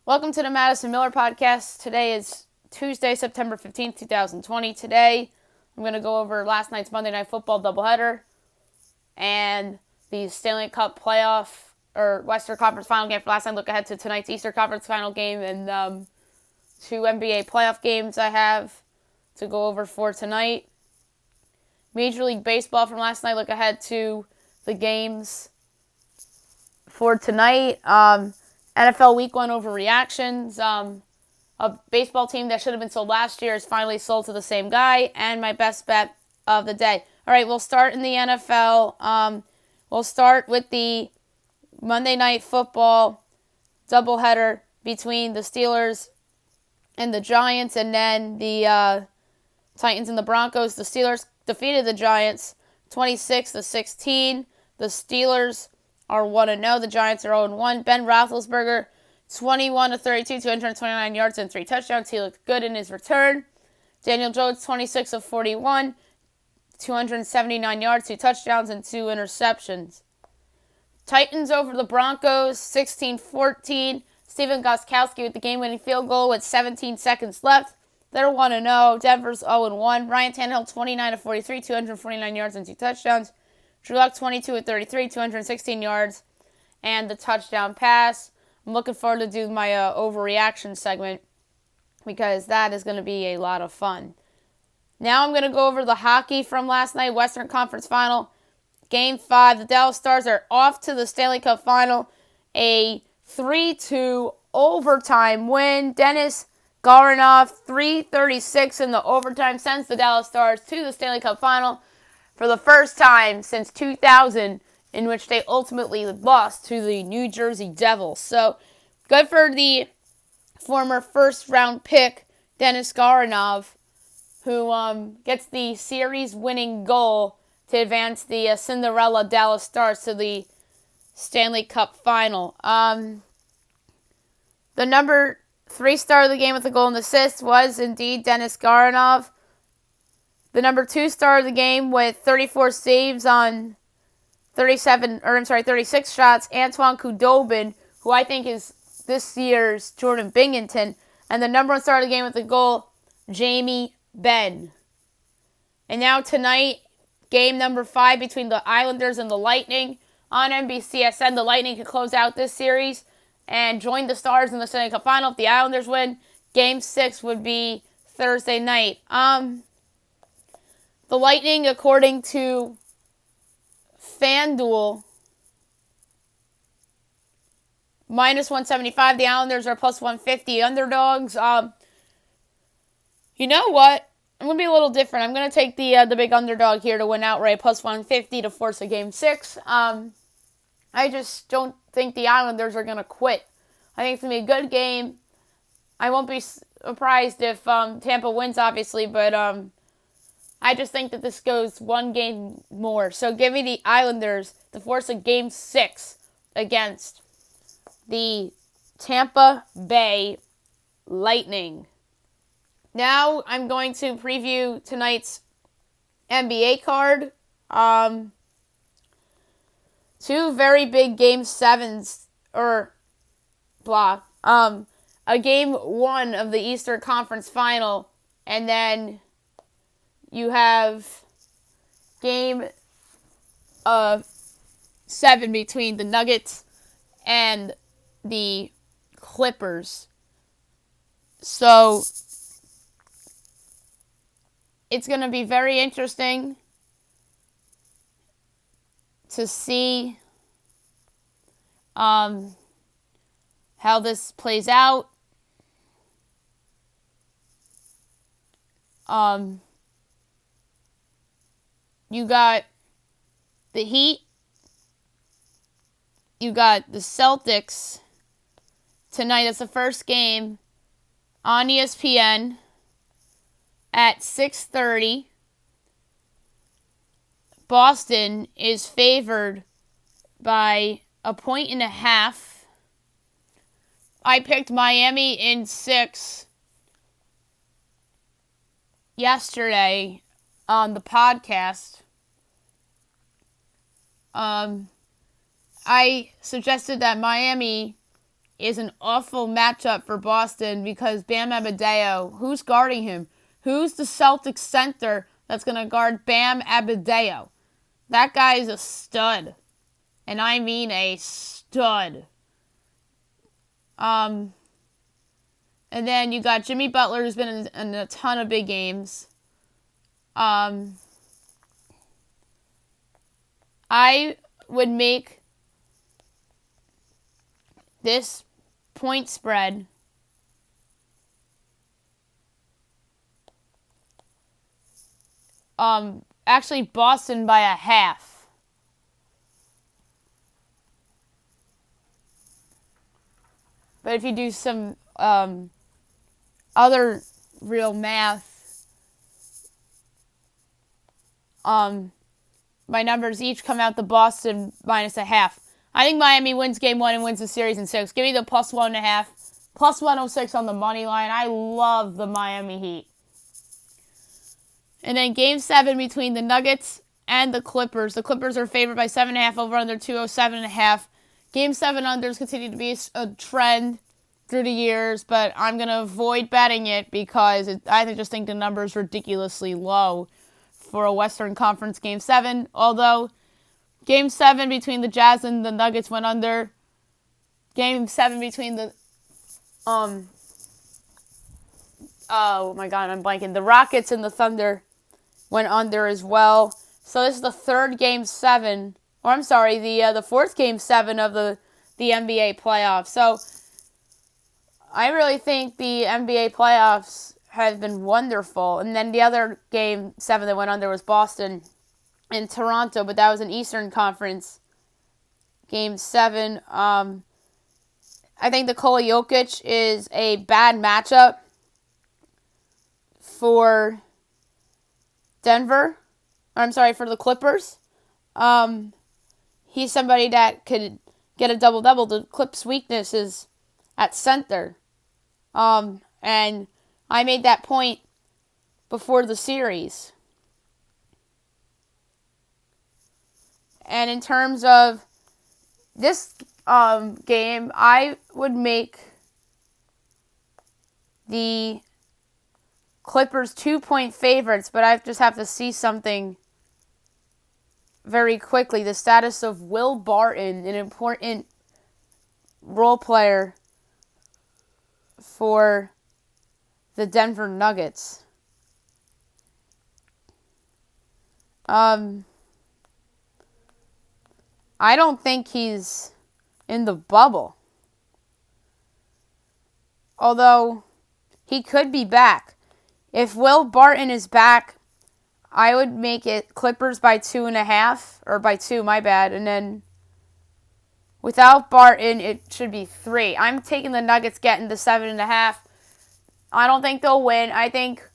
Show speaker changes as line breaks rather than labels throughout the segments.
Welcome to the Madison Miller Podcast. Today is Tuesday, September 15th, 2020. Today, I'm going to go over last night's Monday Night Football doubleheader and the Stanley Cup playoff or Western Conference final game for last night. Look ahead to tonight's Eastern Conference final game and two NBA playoff games I have to go over for tonight. Major League Baseball from last night. Look ahead to the games for tonight. NFL Week 1 overreactions. A baseball team that should have been sold last year is finally sold to the same guy. And my best bet of the day. All right, we'll start in the NFL. We'll start with the Monday Night Football doubleheader between the Steelers and the Giants, and then the Titans and the Broncos. The Steelers defeated the Giants 26-16. The Steelers are 1-0. The Giants are 0-1. Ben Roethlisberger, 21-32, 229 yards and 3 touchdowns. He looked good in his return. Daniel Jones, 26-41, 279 yards, 2 touchdowns, and 2 interceptions. Titans over the Broncos, 16-14. Stephen Gostkowski with the game-winning field goal with 17 seconds left. They're 1-0. Denver's 0-1. Ryan Tannehill, 29-43, 249 yards and 2 touchdowns. Drew Lock, 22-33, 216 yards, and the touchdown pass. I'm looking forward to do my overreaction segment because that is going to be a lot of fun. Now I'm going to go over the hockey from last night, Western Conference Final. Game 5, the Dallas Stars are off to the Stanley Cup Final. A 3-2 overtime win. Dennis Garinov, 3:36 in the overtime, sends the Dallas Stars to the Stanley Cup Final for the first time since 2000, in which they ultimately lost to the New Jersey Devils. So, good for the former first-round pick, Dennis Garinov, who gets the series-winning goal to advance the Cinderella Dallas Stars to the Stanley Cup Final. The number 3 star of the game with the goal and assist was indeed Dennis Garinov. The number 2 star of the game with 34 saves on 36 shots, Antoine Khudobin, who I think is this year's Jordan Binghamton. And the number 1 star of the game with the goal, Jamie Benn. And now tonight, game number 5 between the Islanders and the Lightning on NBCSN. The Lightning can close out this series and join the Stars in the Stanley Cup Final if the Islanders win. Game 6 would be Thursday night. The Lightning, according to FanDuel, minus 175. The Islanders are plus 150 underdogs. You know what? I'm going to be a little different. I'm going to take the big underdog here to win outright, plus 150 to force a game 6. I just don't think the Islanders are going to quit. I think it's going to be a good game. I won't be surprised if Tampa wins, obviously, but I just think that this goes one game more. So give me the Islanders to force a game 6 against the Tampa Bay Lightning. Now I'm going to preview tonight's NBA card. 2 very big game 7s, a game 1 of the Eastern Conference Final, and then you have game 7 between the Nuggets and the Clippers. So it's going to be very interesting to see how this plays out. You got the Heat. You got the Celtics tonight. It's the first game on ESPN at 6:30. Boston is favored by 1.5. I picked Miami in 6 yesterday on the podcast. I suggested that Miami is an awful matchup for Boston because Bam Adebayo, who's guarding him? Who's the Celtics center that's going to guard Bam Adebayo? That guy is a stud. And I mean a stud. And then you got Jimmy Butler, who's been in a ton of big games. I would make this point spread actually Boston by a half. But if you do some other real math, my numbers each come out to Boston minus a half. I think Miami wins game 1 and wins the series in 6. Give me the plus 1.5. Plus 106 on the money line. I love the Miami Heat. And then game 7 between the Nuggets and the Clippers. The Clippers are favored by 7.5 over under 207.5. Game 7 unders continue to be a trend through the years, but I'm going to avoid betting it because I just think the number is ridiculously low for a Western Conference Game 7. Although Game 7 between the Jazz and the Nuggets went under. Game 7 between the oh my God, I'm blanking. The Rockets and the Thunder went under as well. So this is the third Game 7, or I'm sorry, the fourth Game 7 of the NBA playoffs. So I really think the NBA playoffs have been wonderful. And then the other Game 7 that went under was Boston and Toronto, but that was an Eastern Conference Game 7. I think Nikola Jokic is a bad matchup for Denver. I'm sorry, for the Clippers. He's somebody that could get a double-double. The Clips' weakness is at center. And I made that point before the series. And in terms of this game, I would make the Clippers 2-point favorites, but I just have to see something very quickly. The status of Will Barton, an important role player for the Denver Nuggets. I don't think he's in the bubble. Although he could be back. If Will Barton is back, I would make it Clippers by 2.5, or by 2, my bad. And then without Barton, it should be 3. I'm taking the Nuggets getting the 7.5. I don't think they'll win. I think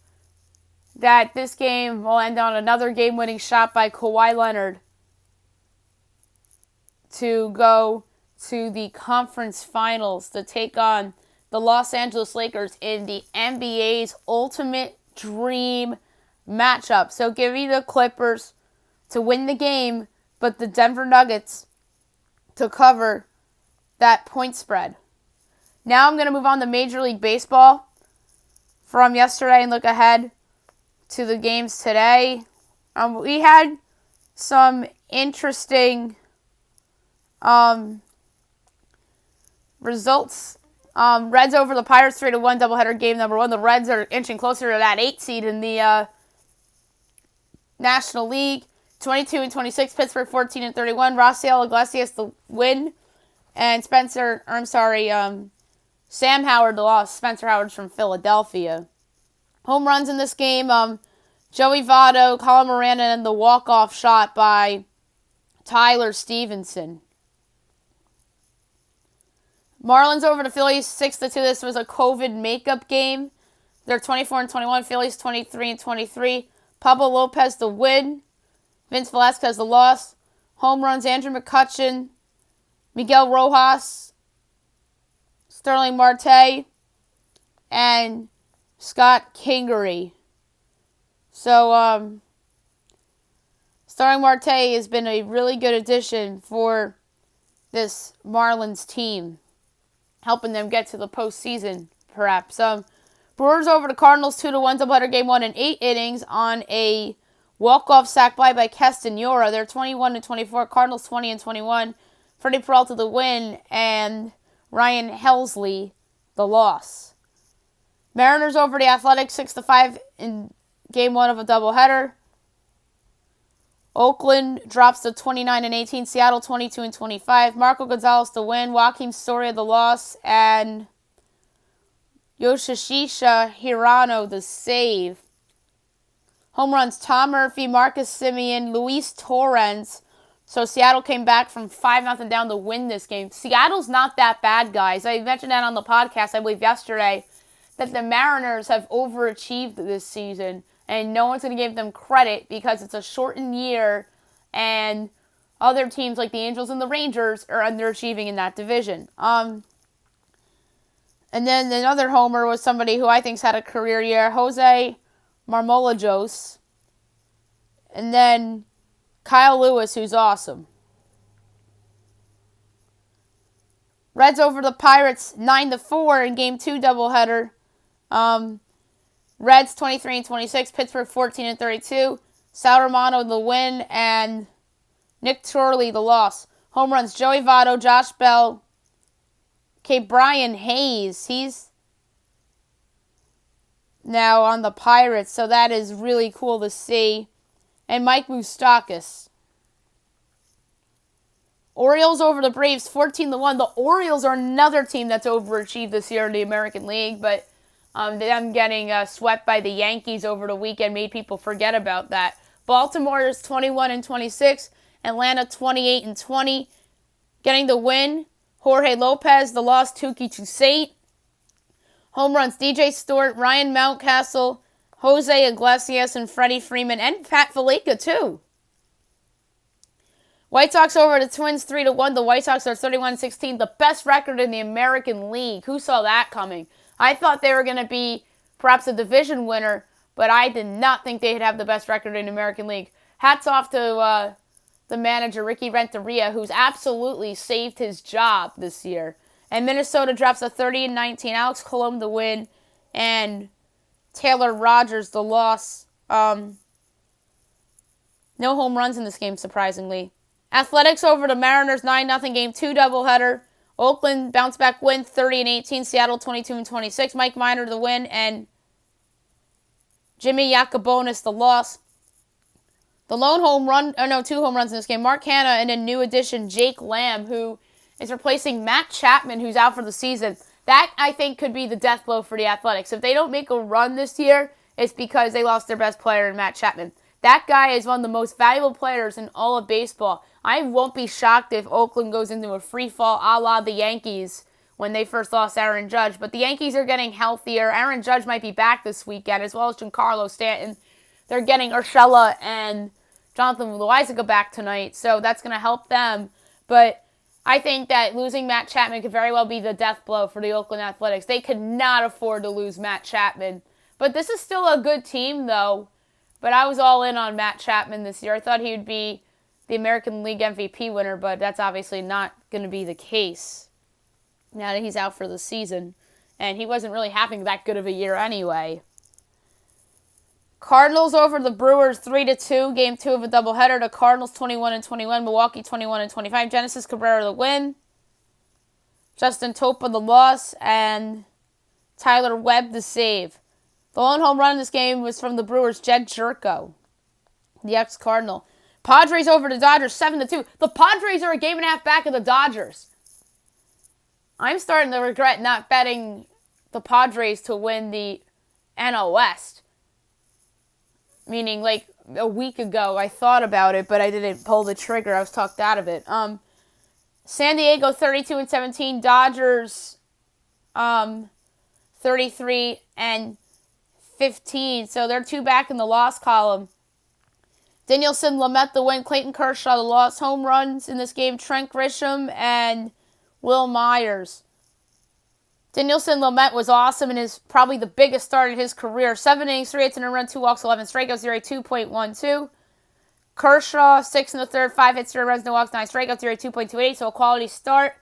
that this game will end on another game-winning shot by Kawhi Leonard to go to the conference finals to take on the Los Angeles Lakers in the NBA's ultimate dream matchup. So give me the Clippers to win the game, but the Denver Nuggets to cover that point spread. Now I'm going to move on to Major League Baseball from yesterday and look ahead to the games today. We had some interesting results. Reds over the Pirates 3-1 doubleheader game number 1. The Reds are inching closer to that 8 seed in the National League. 22-26, Pittsburgh 14-31. Rafael Iglesias the win, and Sam Howard the loss. Spencer Howard's from Philadelphia. Home runs in this game: Joey Votto, Colin Moran, and the walk-off shot by Tyler Stevenson. Marlins over the Phillies 6-2. This was a COVID makeup game. They're 24-21. Phillies 23-23. Pablo Lopez the win. Vince Velasquez the loss. Home runs: Andrew McCutchen, Miguel Rojas, Sterling Marte, and Scott Kingery. So, Sterling Marte has been a really good addition for this Marlins team. helping them get to the postseason, perhaps. Brewers over the Cardinals 2-1 doubleheader game 1 in 8 innings on a walk-off sac fly by Castanora. They're 21-24. Cardinals 20-21. Freddie Peralta the win, and Ryan Helsley the loss. Mariners over the Athletics 6-5 in game 1 of a doubleheader. Oakland drops to 29-18. Seattle 22-25. Marco Gonzalez the win. Joaquin Soria the loss, and Yoshihisa Hirano the save. Home runs Tom Murphy, Marcus Semien, Luis Torrens. So Seattle came back from 5-0 down to win this game. Seattle's not that bad, guys. I mentioned that on the podcast, I believe, yesterday, that the Mariners have overachieved this season. And no one's going to give them credit because it's a shortened year, and other teams like the Angels and the Rangers are underachieving in that division. And then another homer was somebody who I think's had a career year, Jose Marmolajos. And then Kyle Lewis, who's awesome. Reds over the Pirates 9-4 in Game 2 doubleheader. Reds 23-26, Pittsburgh 14-32. Sal Romano the win, and Nick Turley the loss. Home runs Joey Votto, Josh Bell. Okay, Brian Hayes, he's now on the Pirates, so that is really cool to see. And Mike Moustakas. Orioles over the Braves 14-1. The Orioles are another team that's overachieved this year in the American League, but them getting swept by the Yankees over the weekend made people forget about that. Baltimore is 21-26. Atlanta 28-20. Getting the win, Jorge Lopez. The loss, Tuki Toussaint. Home runs DJ Stewart, Ryan Mountcastle, Jose Iglesias, and Freddie Freeman, and Pat Valaika too. White Sox over the Twins 3-1. The White Sox are 31-16. The best record in the American League. Who saw that coming? I thought they were going to be perhaps a division winner, but I did not think they'd have the best record in the American League. Hats off to the manager, Ricky Renteria, who's absolutely saved his job this year. And Minnesota drops a 30-19. Alex Colomé the win, and Taylor Rogers the loss. No home runs in this game, surprisingly. Athletics over the Mariners 9-0 Game 2 doubleheader. Oakland bounce back win 30-18. Seattle 22-26. Mike Minor the win, and Jimmy Yacobonis the loss. The lone home run, two home runs in this game. Mark Hanna and a new addition, Jake Lamb, who is replacing Matt Chapman, who's out for the season. That, I think, could be the death blow for the Athletics. If they don't make a run this year, it's because they lost their best player in Matt Chapman. That guy is one of the most valuable players in all of baseball. I won't be shocked if Oakland goes into a free fall a la the Yankees when they first lost Aaron Judge. But the Yankees are getting healthier. Aaron Judge might be back this weekend, as well as Giancarlo Stanton. They're getting Urshela and Jonathan Loaizaga back tonight, so that's going to help them. But I think that losing Matt Chapman could very well be the death blow for the Oakland Athletics. They could not afford to lose Matt Chapman. But this is still a good team, though. But I was all in on Matt Chapman this year. I thought he would be the American League MVP winner, but that's obviously not going to be the case now that he's out for the season. And he wasn't really having that good of a year anyway. Cardinals over the Brewers 3-2, Game 2 of a doubleheader. The Cardinals 21-21, Milwaukee 21-25. Genesis Cabrera the win. Justin Topa the loss, and Tyler Webb the save. The lone home run in this game was from the Brewers' Jed Jerko, the ex-Cardinal. Padres over the Dodgers 7-2. The Padres are a game and a half back of the Dodgers. I'm starting to regret not betting the Padres to win the NL West. Meaning, like, a week ago, I thought about it, but I didn't pull the trigger. I was talked out of it. San Diego 32-17. Dodgers 33-15. So they're two back in the loss column. Danielson, Lamet the win. Clayton Kershaw the loss. Home runs in this game, Trent Grisham and Will Myers. Danielson Lamet was awesome and is probably the biggest start in his career. 7 innings, 3 hits and a run, 2 walks, 11 strikeouts, 2.12. Kershaw, 6 in the third, 5 hits, 3 runs, no walks, 9 strikeouts, 2.28. So a quality start.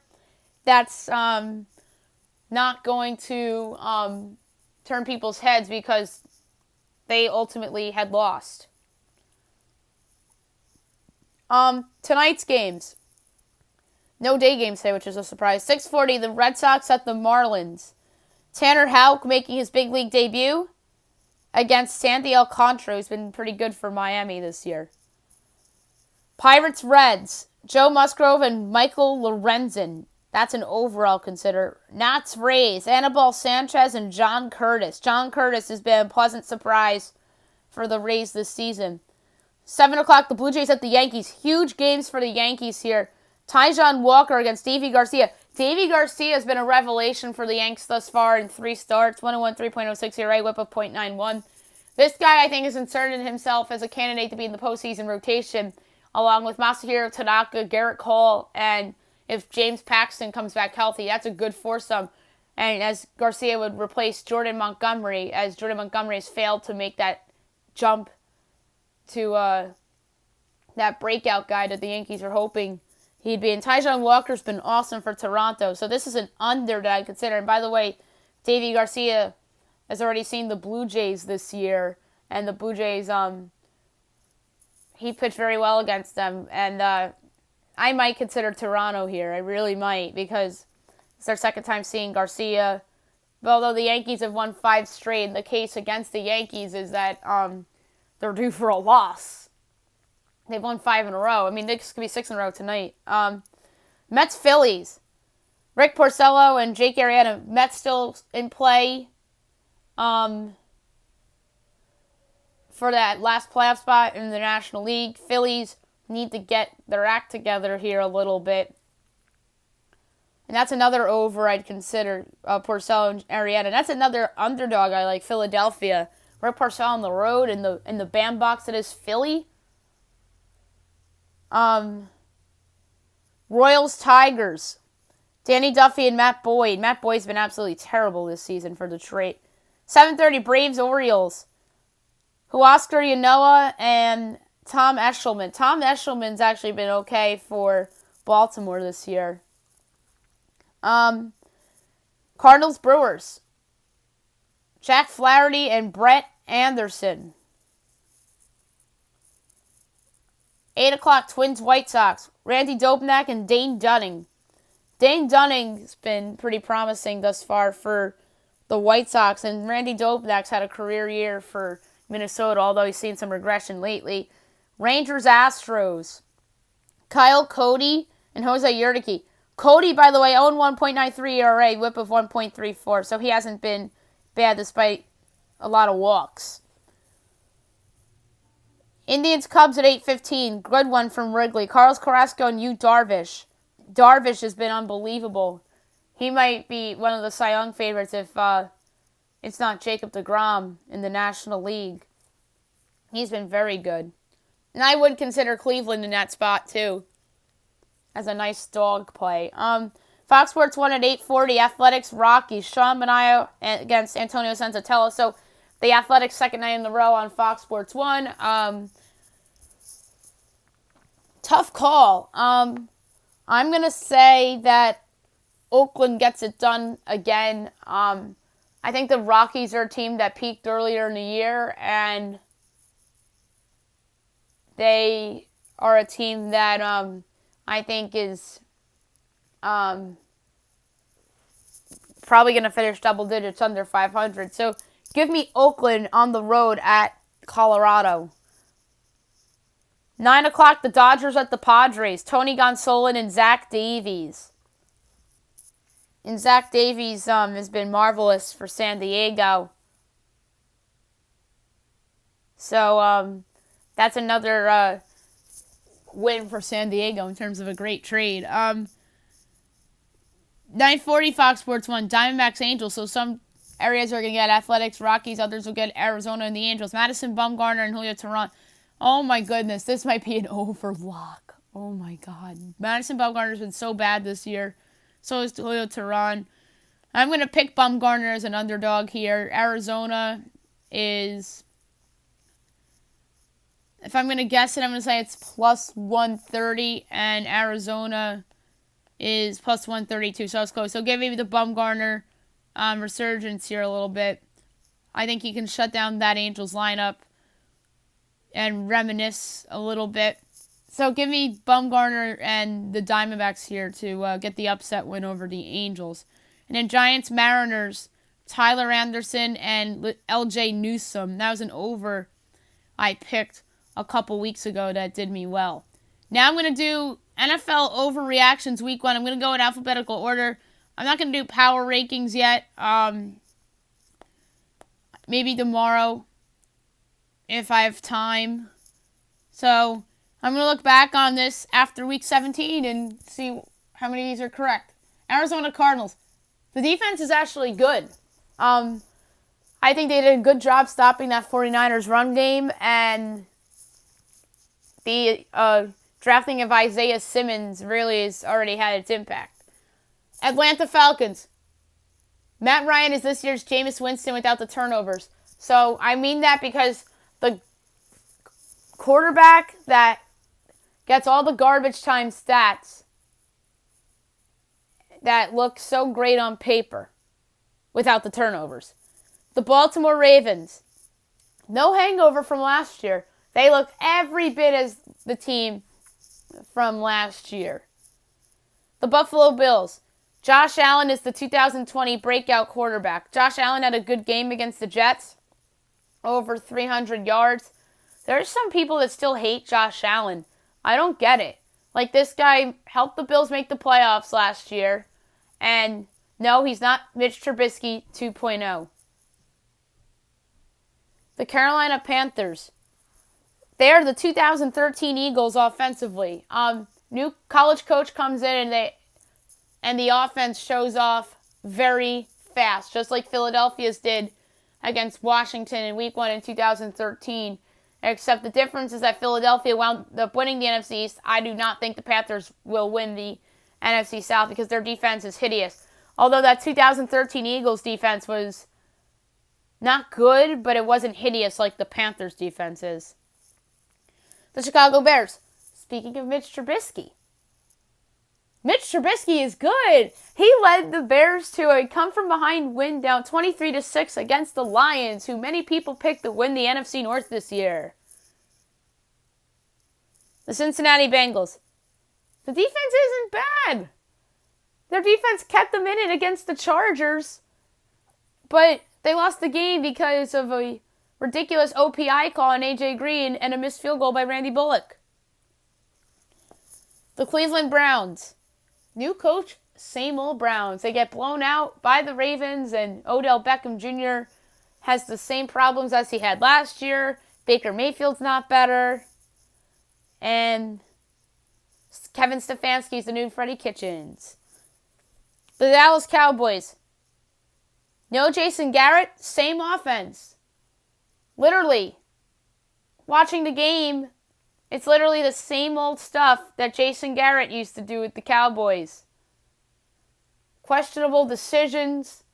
That's not going to turn people's heads because they ultimately had lost. Tonight's games. No day games today, which is a surprise. 6:40, the Red Sox at the Marlins. Tanner Houck making his big league debut against Sandy Alcantara, who's been pretty good for Miami this year. Pirates Reds. Joe Musgrove and Michael Lorenzen. That's an overall consider. Nats Rays. Anibal Sanchez and John Curtis. John Curtis has been a pleasant surprise for the Rays this season. 7 o'clock, the Blue Jays at the Yankees. Huge games for the Yankees here. Taijuan Walker against Davy Garcia. Davy Garcia has been a revelation for the Yanks thus far in 3 starts. 101, 3.06 ERA, whip of .91. This guy, I think, has inserted himself as a candidate to be in the postseason rotation, along with Masahiro Tanaka, Garrett Cole, and if James Paxton comes back healthy, that's a good foursome. And as Garcia would replace Jordan Montgomery, as Jordan Montgomery has failed to make that jump to that breakout guy that the Yankees are hoping he'd be. And Taijuan Walker's been awesome for Toronto, so this is an under that I'd consider. And by the way, Davy Garcia has already seen the Blue Jays this year, and the Blue Jays, he pitched very well against them, and I might consider Toronto here. I really might, because it's their second time seeing Garcia. But although the Yankees have won 5 straight, the case against the Yankees is that they're due for a loss. They've won 5 in a row. I mean, this could be 6 in a row tonight. Mets Phillies. Rick Porcello and Jake Arrieta. Mets still in play for that last playoff spot in the National League. Phillies need to get their act together here a little bit. And that's another over I'd consider, Porcello and Arrieta. That's another underdog I like, Philadelphia. Rick Porcello on the road in the bandbox that is Philly. Royals Tigers. Danny Duffy and Matt Boyd. Matt Boyd's been absolutely terrible this season for Detroit. 7:30 Braves Orioles. Huascar Yanoa and Tom Eshelman. Tom Eshelman's actually been okay for Baltimore this year. Cardinals Brewers. Jack Flaherty and Brett Anderson. 8 o'clock, Twins White Sox. Randy Dobnak and Dane Dunning. Dane Dunning's been pretty promising thus far for the White Sox, and Randy Dobnak's had a career year for Minnesota, although he's seen some regression lately. Rangers Astros. Kyle Cody and Jose Urquidy. Cody, by the way, owned 1.93 ERA, whip of 1.34, so he hasn't been bad despite a lot of walks. Indians Cubs at 8:15. Good one from Wrigley. Carlos Carrasco and Yu Darvish. Darvish has been unbelievable. He might be one of the Cy Young favorites if it's not Jacob deGrom in the National League. He's been very good. And I would consider Cleveland in that spot, too, as a nice dog play. Fox Sports 1 at 8:40. Athletics Rockies. Sean Manaea against Antonio Senzatella. So the Athletics' second night in a row on Fox Sports 1. Tough call. I'm going to say that Oakland gets it done again. I think the Rockies are a team that peaked earlier in the year, and they are a team that I think is probably going to finish double digits under 500. So give me Oakland on the road at Colorado. 9 o'clock, the Dodgers at the Padres. Tony Gonsolin and Zach Davies. And Zach Davies has been marvelous for San Diego. So that's another win for San Diego in terms of a great trade. 9:40 Fox Sports 1, Diamondbacks Angels. So some areas are going to get Athletics, Rockies. Others will get Arizona and the Angels. Madison Bumgarner and Julio Teheran. Oh my goodness, this might be an overlock. Oh my God. Madison Bumgarner's been so bad this year. So is Julio Teheran. I'm going to pick Bumgarner as an underdog here. Arizona is, if I'm going to guess it, I'm going to say it's plus 130, and Arizona is plus 132, so it's close. So give me the Bumgarner resurgence here a little bit. I think he can shut down that Angels lineup and reminisce a little bit. So give me Bumgarner and the Diamondbacks here to get the upset win over the Angels. And then Giants, Mariners, Tyler Anderson and LJ Newsome. That was an over I picked a couple weeks ago that did me well. Now I'm going to do NFL Overreactions Week 1. I'm going to go in alphabetical order. I'm not going to do power rankings yet. Maybe tomorrow if I have time. So I'm going to look back on this after Week 17 and see how many of these are correct. Arizona Cardinals. The defense is actually good. I think they did a good job stopping that 49ers run game, and the drafting of Isaiah Simmons really has already had its impact. Atlanta Falcons. Matt Ryan is this year's Jameis Winston without the turnovers. So I mean that because the quarterback that gets all the garbage time stats that look so great on paper without the turnovers. The Baltimore Ravens. No hangover from last year. They look every bit as the team from last year. The Buffalo Bills. Josh Allen is the 2020 breakout quarterback. Josh Allen had a good game against the Jets. Over 300 yards. There's some people that still hate Josh Allen. I don't get it. Like, this guy helped the Bills make the playoffs last year. And no, he's not Mitch Trubisky 2.0. The Carolina Panthers. They are the 2013 Eagles offensively. New college coach comes in and the offense shows off very fast, just like Philadelphia's did against Washington in Week 1 in 2013. Except the difference is that Philadelphia wound up winning the NFC East. I do not think the Panthers will win the NFC South because their defense is hideous. Although that 2013 Eagles defense was not good, but it wasn't hideous like the Panthers defense is. The Chicago Bears. Speaking of Mitch Trubisky. Mitch Trubisky is good. He led the Bears to a come-from-behind win down 23-6 against the Lions, who many people picked to win the NFC North this year. The Cincinnati Bengals. The defense isn't bad. Their defense kept them in it against the Chargers, but they lost the game because of a ridiculous OPI call on A.J. Green and a missed field goal by Randy Bullock. The Cleveland Browns. New coach, same old Browns. They get blown out by the Ravens, and Odell Beckham Jr. has the same problems as he had last year. Baker Mayfield's not better. And Kevin Stefanski's the new Freddie Kitchens. The Dallas Cowboys. No Jason Garrett, same offense. Literally, watching the game, it's literally the same old stuff that Jason Garrett used to do with the Cowboys. Questionable decisions,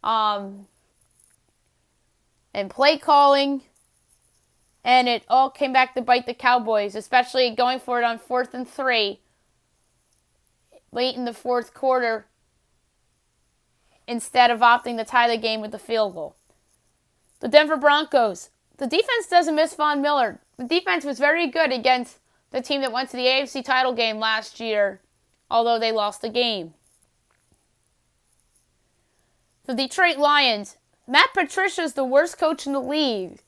and play calling, and it all came back to bite the Cowboys, especially going for it on 4th and 3 late in the fourth quarter instead of opting to tie the game with the field goal. The Denver Broncos. The defense doesn't miss Von Miller. The defense was very good against the team that went to the AFC title game last year, although they lost the game. The Detroit Lions. Matt Patricia's the worst coach in the league.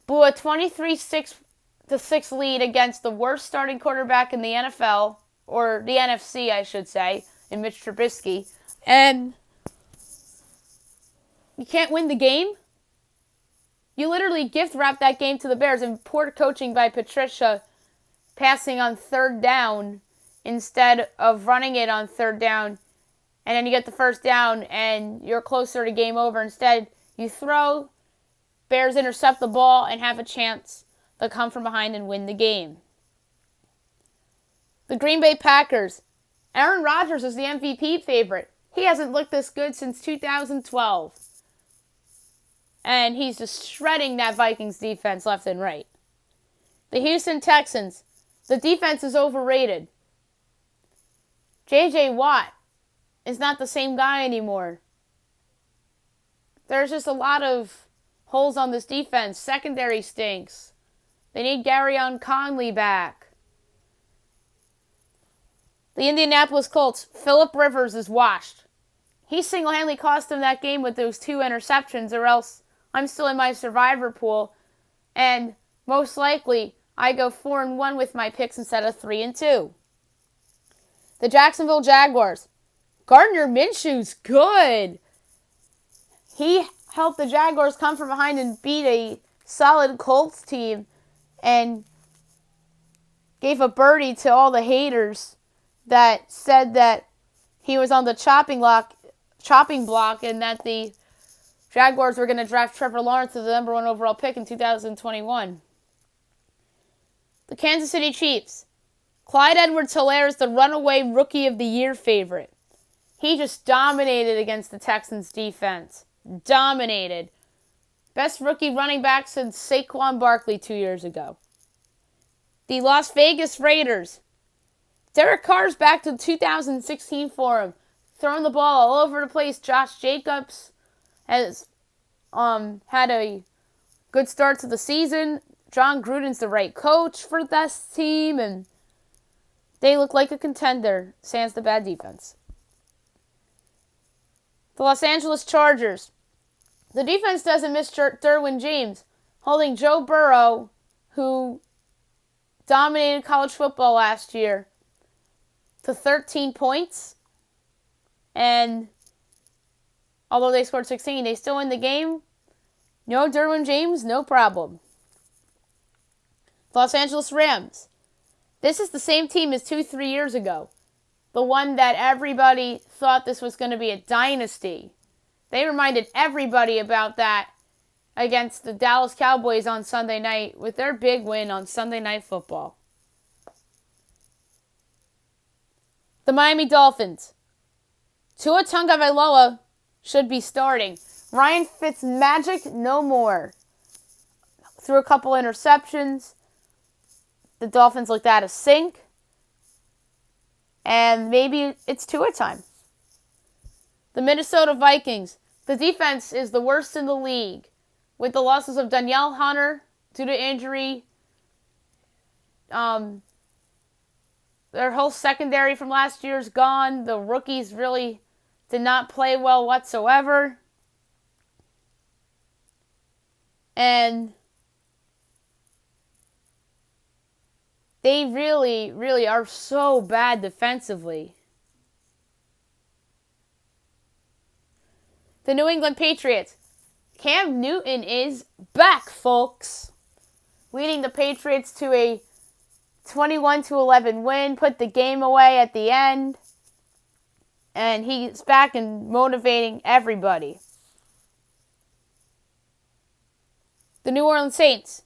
Blew a 23-6 lead against the worst starting quarterback in the NFL, or the NFC, I should say, in Mitch Trubisky. And you can't win the game? You literally gift wrap that game to the Bears, and poor coaching by Patricia, passing on 3rd down instead of running it on 3rd down. And then you get the 1st down and you're closer to game over. Instead, you throw, Bears intercept the ball and have a chance to come from behind and win the game. The Green Bay Packers. Aaron Rodgers is the MVP favorite. He hasn't looked this good since 2012. And he's just shredding that Vikings defense left and right. The Houston Texans. The defense is overrated. J.J. Watt is not the same guy anymore. there's just a lot of holes on this defense. Secondary stinks. They need Garyon Conley back. The Indianapolis Colts, Phillip Rivers is washed. He single-handedly cost them that game with those 2 interceptions, or else I'm still in my survivor pool, and most likely I go 4-1 with my picks instead of 3-2. The Jacksonville Jaguars, Gardner Minshew's good. He helped the Jaguars come from behind and beat a solid Colts team and gave a birdie to all the haters that said that he was on the chopping block and that the Jaguars were going to draft Trevor Lawrence as the number 1 overall pick in 2021. The Kansas City Chiefs, Clyde Edwards-Helaire is the runaway Rookie of the Year favorite. He just dominated against the Texans' defense. Dominated. Best rookie running back since Saquon Barkley 2 years ago. The Las Vegas Raiders. Derek Carr's back to 2016 for him. Throwing the ball all over the place. Josh Jacobs has had a good start to the season. John Gruden's the right coach for this team, and they look like a contender, sans the bad defense. The Los Angeles Chargers. The defense doesn't miss Derwin James, holding Joe Burrow, who dominated college football last year, to 13 points. And although they scored 16, they still win the game. No Derwin James, no problem. Los Angeles Rams. This is the same team as 2-3 years ago. The one that everybody thought this was going to be a dynasty. They reminded everybody about that against the Dallas Cowboys on Sunday night with their big win on Sunday Night Football. The Miami Dolphins. Tua Tagovailoa should be starting. Ryan Fitzmagic, no more. Threw a couple interceptions. The Dolphins looked out of sync. And maybe it's Tua time. The Minnesota Vikings. The defense is the worst in the league, with the losses of Danielle Hunter due to injury. Their whole secondary from last year's gone. The rookies really did not play well whatsoever. And they really, really are so bad defensively. The New England Patriots. Cam Newton is back, folks. Leading the Patriots to a 21-11 win. Put the game away at the end. And he's back and motivating everybody. The New Orleans Saints.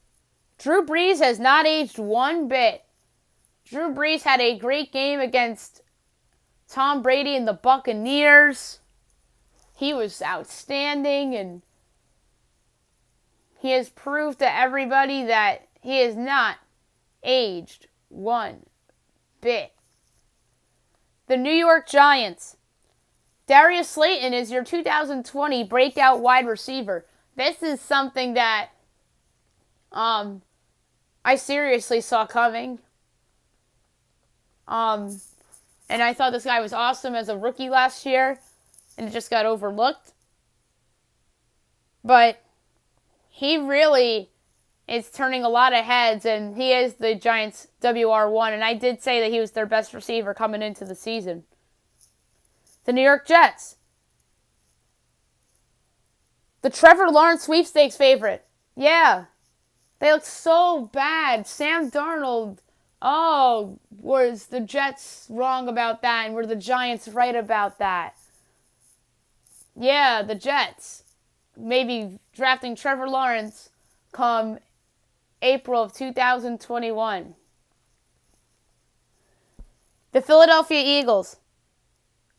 Drew Brees has not aged one bit. Drew Brees had a great game against Tom Brady and the Buccaneers. He was outstanding, and he has proved to everybody that he has not aged one bit. The New York Giants. Darius Slayton is your 2020 breakout wide receiver. This is something that I seriously saw coming. And I thought this guy was awesome as a rookie last year, and it just got overlooked. But he really is turning a lot of heads, and he is the Giants' WR1, and I did say that he was their best receiver coming into the season. The New York Jets. The Trevor Lawrence sweepstakes favorite. Yeah. They look so bad. Sam Darnold. Oh, was the Jets wrong about that, and were the Giants right about that? Yeah, the Jets. Maybe drafting Trevor Lawrence come April of 2021. The Philadelphia Eagles.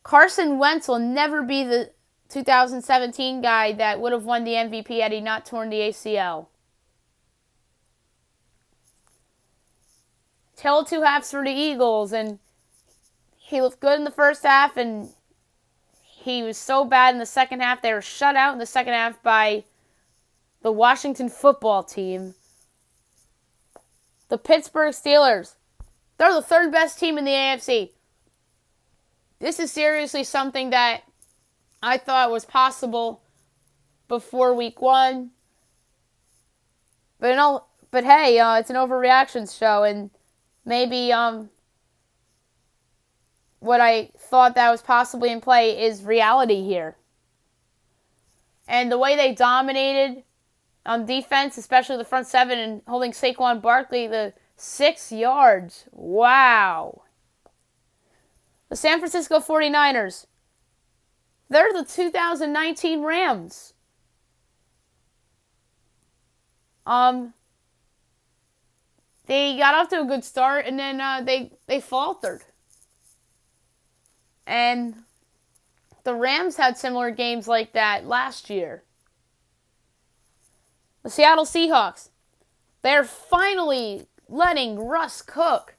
Carson Wentz will never be the 2017 guy that would have won the MVP had he not torn the ACL. Tale of two halves for the Eagles, and he looked good in the first half, and he was so bad in the second half. They were shut out in the second half by the Washington football team. The Pittsburgh Steelers. They're the third best team in the AFC. This is seriously something that I thought was possible before week 1. But hey, it's an overreactions show, and maybe what I thought that was possibly in play is reality here. And the way they dominated on defense, especially the front seven, and holding Saquon Barkley the 6 yards. Wow. The San Francisco 49ers. They're the 2019 Rams. They got off to a good start, and then they faltered. And the Rams had similar games like that last year. The Seattle Seahawks. They're finally letting Russ cook.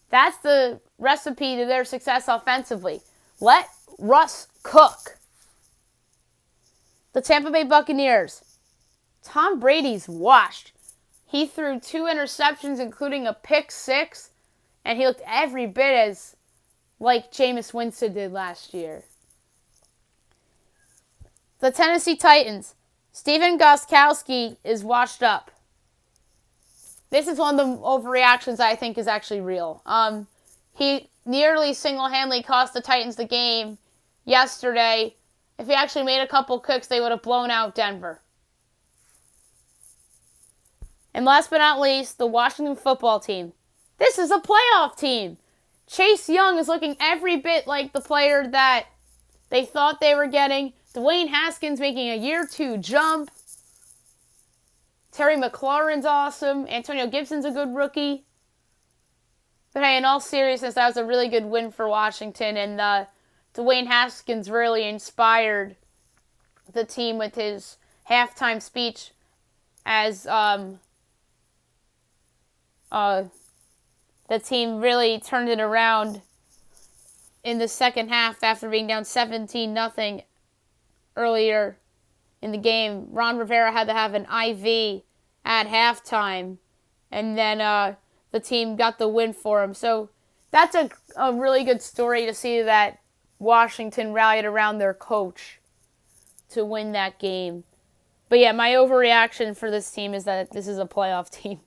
That's the recipe to their success offensively. Let Russ cook. The Tampa Bay Buccaneers. Tom Brady's washed. He threw 2 interceptions, including a pick 6, and he looked every bit as like Jameis Winston did last year. The Tennessee Titans. Steven Gostkowski is washed up. This is one of the overreactions I think is actually real. He nearly single-handedly cost the Titans the game yesterday. If he actually made a couple kicks, they would have blown out Denver. And last but not least, the Washington football team. This is a playoff team. Chase Young is looking every bit like the player that they thought they were getting. Dwayne Haskins making a year 2 jump. Terry McLaurin's awesome. Antonio Gibson's a good rookie. But hey, in all seriousness, that was a really good win for Washington. And Dwayne Haskins really inspired the team with his halftime speech as the team really turned it around in the second half after being down 17-0 earlier in the game. Ron Rivera had to have an IV at halftime, and then the team got the win for him. So that's a really good story to see that Washington rallied around their coach to win that game. But yeah, my overreaction for this team is that this is a playoff team.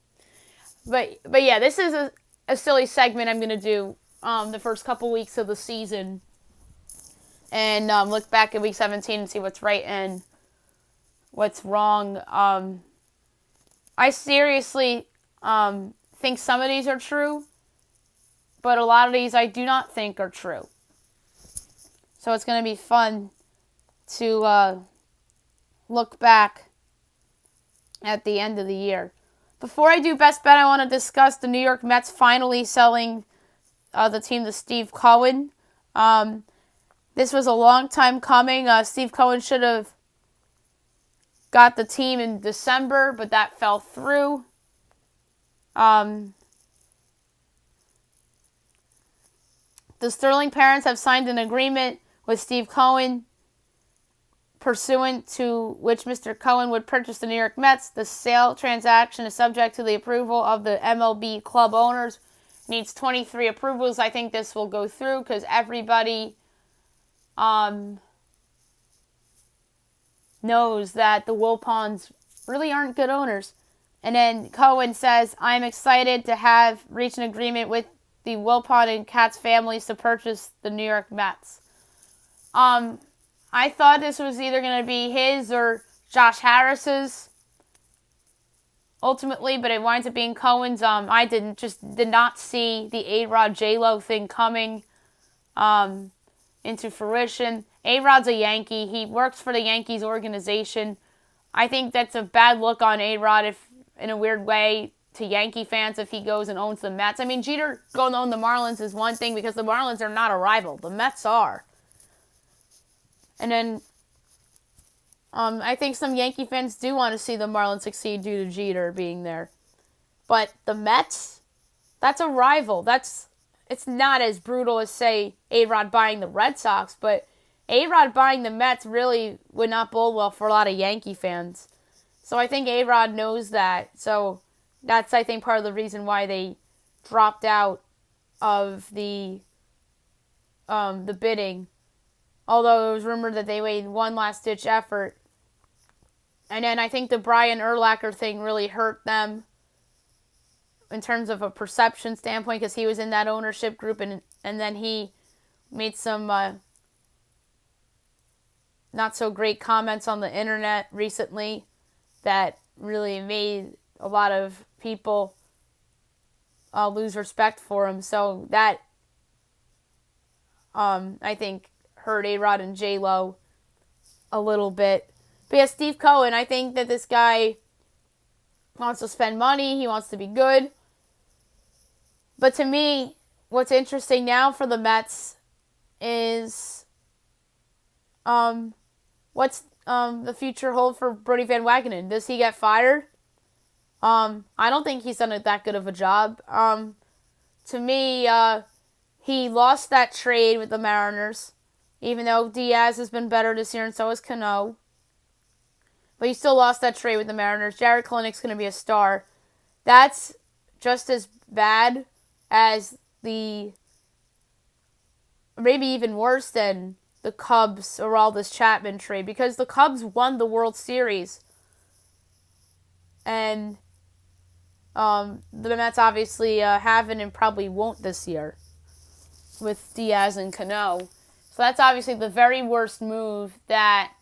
But yeah, this is a silly segment I'm going to do the first couple weeks of the season. And look back at week 17 and see what's right and what's wrong. I seriously think some of these are true, but a lot of these I do not think are true. So it's going to be fun to look back at the end of the year. Before I do Best Bet, I want to discuss the New York Mets finally selling the team to Steve Cohen. This was a long time coming. Steve Cohen should have got the team in December, but that fell through. The Sterling parents have signed an agreement with Steve Cohen, pursuant to which Mr. Cohen would purchase the New York Mets. The sale transaction is subject to the approval of the MLB club owners. Needs 23 approvals. I think this will go through because everybody knows that the Wilpons really aren't good owners. And then Cohen says, I'm excited to have reached an agreement with the Wilpon and Katz families to purchase the New York Mets. I thought this was either going to be his or Josh Harris's ultimately, but it winds up being Cohen's. I did not see the A-Rod J-Lo thing coming into fruition. A-Rod's a Yankee. He works for the Yankees organization. I think that's a bad look on A-Rod, if in a weird way, to Yankee fans if he goes and owns the Mets. I mean, Jeter going to own the Marlins is one thing because the Marlins are not a rival. The Mets are. And then I think some Yankee fans do want to see the Marlins succeed due to Jeter being there. But the Mets, that's a rival. It's not as brutal as, say, A-Rod buying the Red Sox, but A-Rod buying the Mets really would not bode well for a lot of Yankee fans. So I think A-Rod knows that. So that's, I think, part of the reason why they dropped out of the bidding. Although it was rumored that they made one last-ditch effort. And then I think the Brian Urlacher thing really hurt them in terms of a perception standpoint, because he was in that ownership group, and then he made some not so great comments on the internet recently that really made a lot of people lose respect for him. So that I think hurt A-Rod and J-Lo a little bit. But yeah, Steve Cohen, I think that this guy wants to spend money. He wants to be good. But to me, what's interesting now for the Mets is what's the future hold for Brodie Van Wagenen? Does he get fired? I don't think he's done that good of a job. To me, he lost that trade with the Mariners, even though Diaz has been better this year and so has Cano. But he still lost that trade with the Mariners. Jarred Kelenic's going to be a star. That's just as bad as maybe even worse than the Cubs Aroldis Chapman trade, because the Cubs won the World Series. And the Mets obviously haven't and probably won't this year with Diaz and Cano. So that's obviously the very worst move that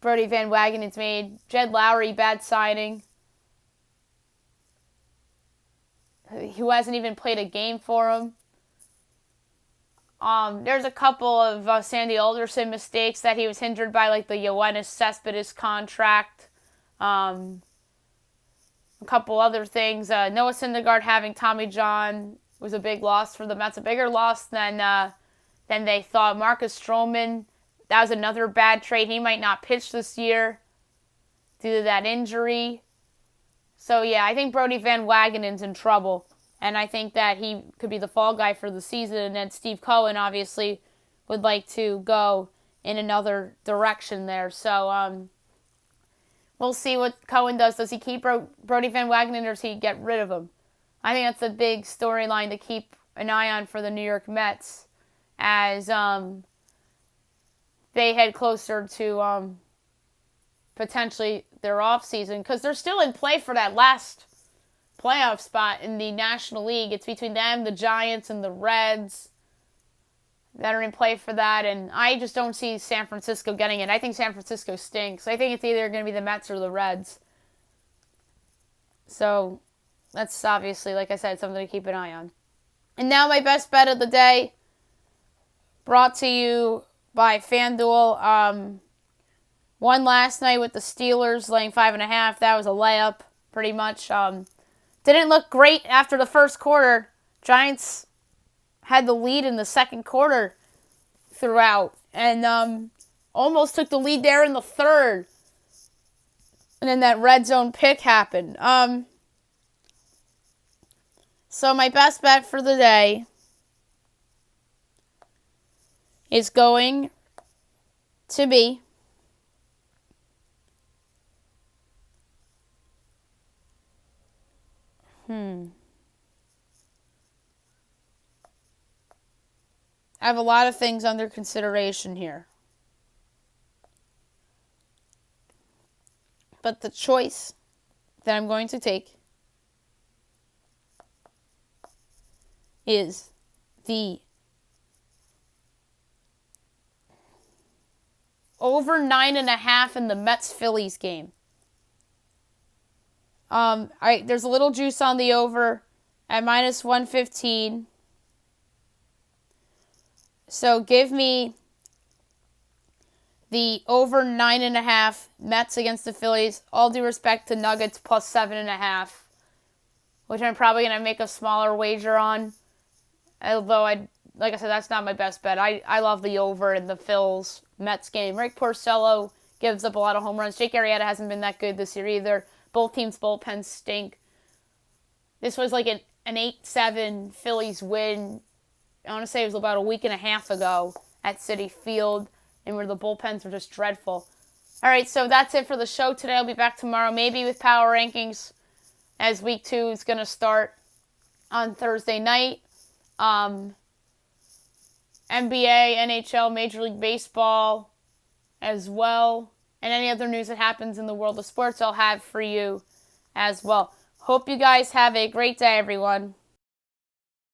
Brodie Van Wagenen's made. Jed Lowry, bad signing. Who hasn't even played a game for him. There's a couple of Sandy Alderson mistakes that he was hindered by, like the Yoenis Cespedes contract. A couple other things. Noah Syndergaard having Tommy John was a big loss for the Mets. A bigger loss than they thought. Marcus Stroman, that was another bad trade. He might not pitch this year due to that injury. So, yeah, I think Brodie Van Wagenen's in trouble. And I think that he could be the fall guy for the season. And then Steve Cohen, obviously, would like to go in another direction there. So, we'll see what Cohen does. Does he keep Brodie Van Wagenen, or does he get rid of him? I think that's a big storyline to keep an eye on for the New York Mets as they head closer to potentially their offseason, because they're still in play for that last playoff spot in the National League. It's between them, the Giants, and the Reds that are in play for that, and I just don't see San Francisco getting it. I think San Francisco stinks. I think it's either going to be the Mets or the Reds. So that's obviously, like I said, something to keep an eye on. And now my best bet of the day, brought to you by FanDuel. Won last night with the Steelers laying 5.5. That was a layup, pretty much. Didn't look great after the first quarter. Giants had the lead in the second quarter throughout, and almost took the lead there in the third. And then that red zone pick happened. So my best bet for the day is going to be I have a lot of things under consideration here. But the choice that I'm going to take is the over 9.5 in the Mets-Phillies game. There's a little juice on the over at minus 115. So give me the over 9.5 Mets against the Phillies. All due respect to Nuggets plus 7.5, which I'm probably going to make a smaller wager on. Although, like I said, that's not my best bet. I love the over in the Phils Mets game. Rick Porcello gives up a lot of home runs. Jake Arrieta hasn't been that good this year either. Both teams' bullpens stink. This was like an 8-7 Phillies win I want to say it was about a week and a half ago at Citi Field, and where the bullpens were just dreadful. All right, so that's it for the show today. I'll be back tomorrow, maybe with power rankings, as week 2 is going to start on Thursday night. NBA, NHL, Major League Baseball as well, and any other news that happens in the world of sports I'll have for you as well. Hope you guys have a great day, everyone.